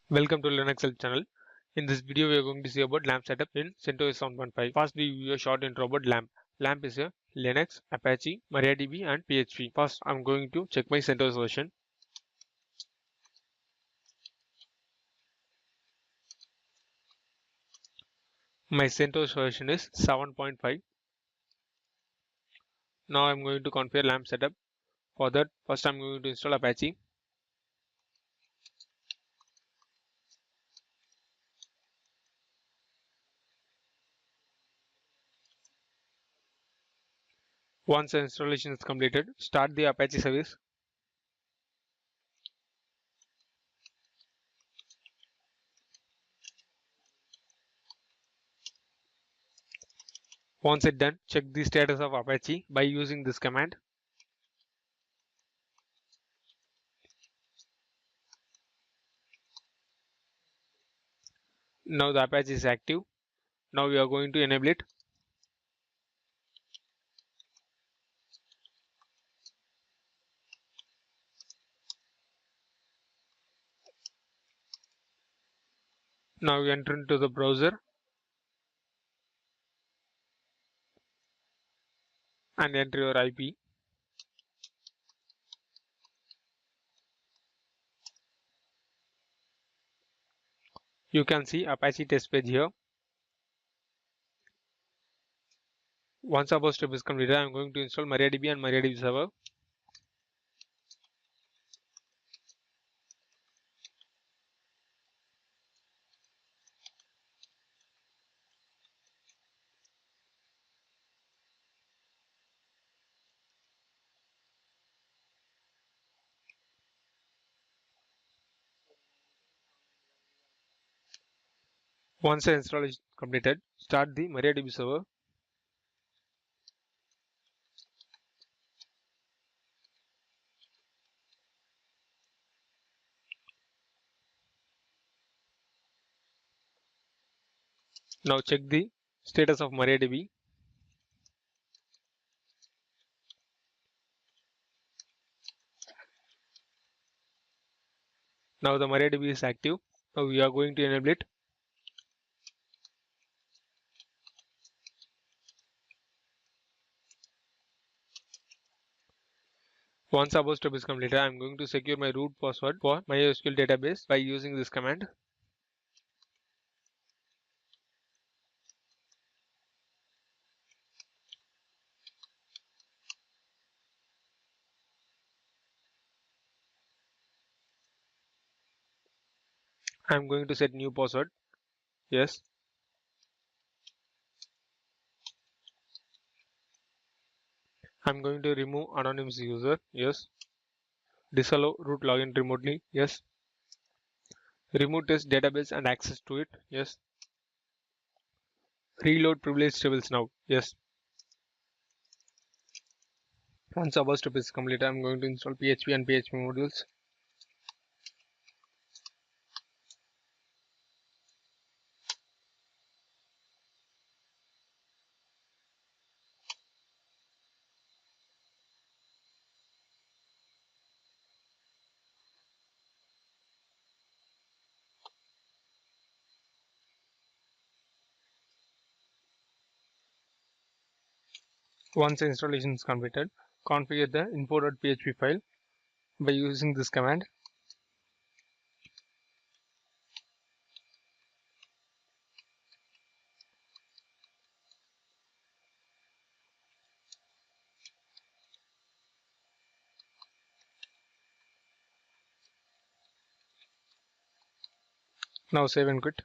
Welcome to Linux Help channel. In this video, we are going to see about LAMP setup in CentOS 7.5. First, we view a short intro about LAMP. LAMP is a Linux, Apache, MariaDB, and PHP. First, I'm going to check my CentOS version. My CentOS version is 7.5. Now, I'm going to configure LAMP setup. For that, first I'm going to install Apache. Once the installation is completed, start the Apache service. Once it's done, check the status of Apache by using this command. Now the Apache is active. Now we are going to enable it. Now we enter into the browser and enter your IP. You can see Apache test page here. Once our step is completed, I am going to install MariaDB and MariaDB server. Once the installation is completed, start the MariaDB server. Now check the status of MariaDB. Now the MariaDB is active. Now we are going to enable it. Once our step is completed, I am going to secure my root password for MySQL database by using this command. I am going to set new password. Yes. I am going to remove anonymous user. Yes. Disallow root login remotely. Yes. Remove test database and access to it. Yes. Reload privileged tables now. Yes. Once our step is complete, I am going to install PHP and PHP modules. Once the installation is completed, configure the info.php file by using this command. Now save and quit.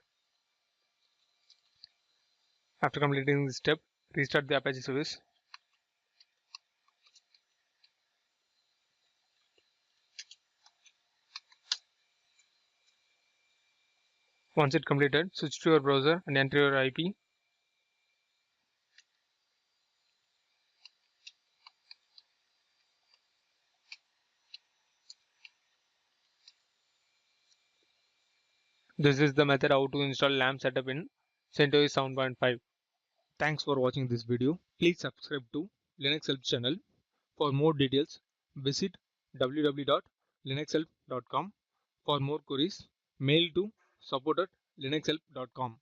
After completing this step, restart the Apache service. Once it completed, switch to your browser and enter your IP. This is the method how to install LAMP setup in CentOS 7.5. Thanks for watching this video. Please subscribe to Linux Help channel. For more details, visit www.linuxhelp.com. For more queries, Mail to support@linuxhelp.com.